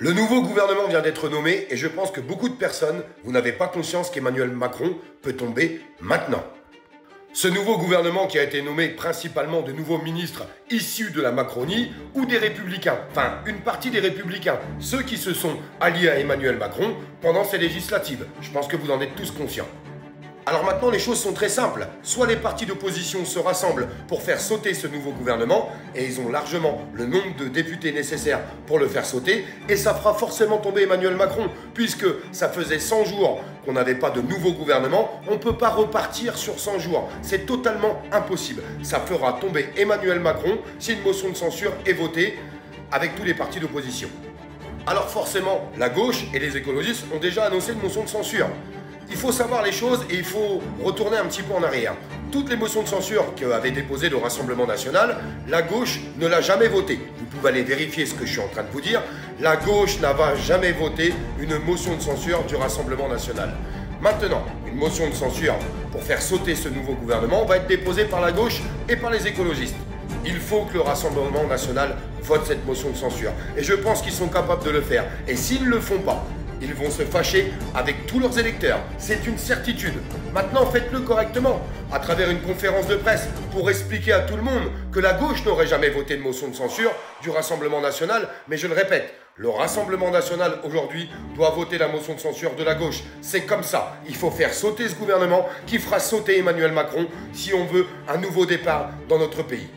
Le nouveau gouvernement vient d'être nommé et je pense que beaucoup de personnes, vous n'avez pas conscience qu'Emmanuel Macron peut tomber maintenant. Ce nouveau gouvernement qui a été nommé principalement de nouveaux ministres issus de la Macronie ou des Républicains, enfin une partie des Républicains, ceux qui se sont alliés à Emmanuel Macron pendant ces législatives. Je pense que vous en êtes tous conscients. Alors maintenant, les choses sont très simples. Soit les partis d'opposition se rassemblent pour faire sauter ce nouveau gouvernement, et ils ont largement le nombre de députés nécessaires pour le faire sauter, et ça fera forcément tomber Emmanuel Macron, puisque ça faisait 100 jours qu'on n'avait pas de nouveau gouvernement, on ne peut pas repartir sur 100 jours. C'est totalement impossible. Ça fera tomber Emmanuel Macron si une motion de censure est votée avec tous les partis d'opposition. Alors forcément, la gauche et les écologistes ont déjà annoncé une motion de censure. Il faut savoir les choses et il faut retourner un petit peu en arrière. Toutes les motions de censure qu'avait déposées le Rassemblement National, la gauche ne l'a jamais votée. Vous pouvez aller vérifier ce que je suis en train de vous dire. La gauche n'a jamais voté une motion de censure du Rassemblement National. Maintenant, une motion de censure pour faire sauter ce nouveau gouvernement va être déposée par la gauche et par les écologistes. Il faut que le Rassemblement National vote cette motion de censure. Et je pense qu'ils sont capables de le faire. Et s'ils ne le font pas, ils vont se fâcher avec tous leurs électeurs. C'est une certitude. Maintenant, faites-le correctement, à travers une conférence de presse, pour expliquer à tout le monde que la gauche n'aurait jamais voté de motion de censure du Rassemblement National. Mais je le répète, le Rassemblement National, aujourd'hui, doit voter la motion de censure de la gauche. C'est comme ça. Il faut faire sauter ce gouvernement qui fera sauter Emmanuel Macron si on veut un nouveau départ dans notre pays.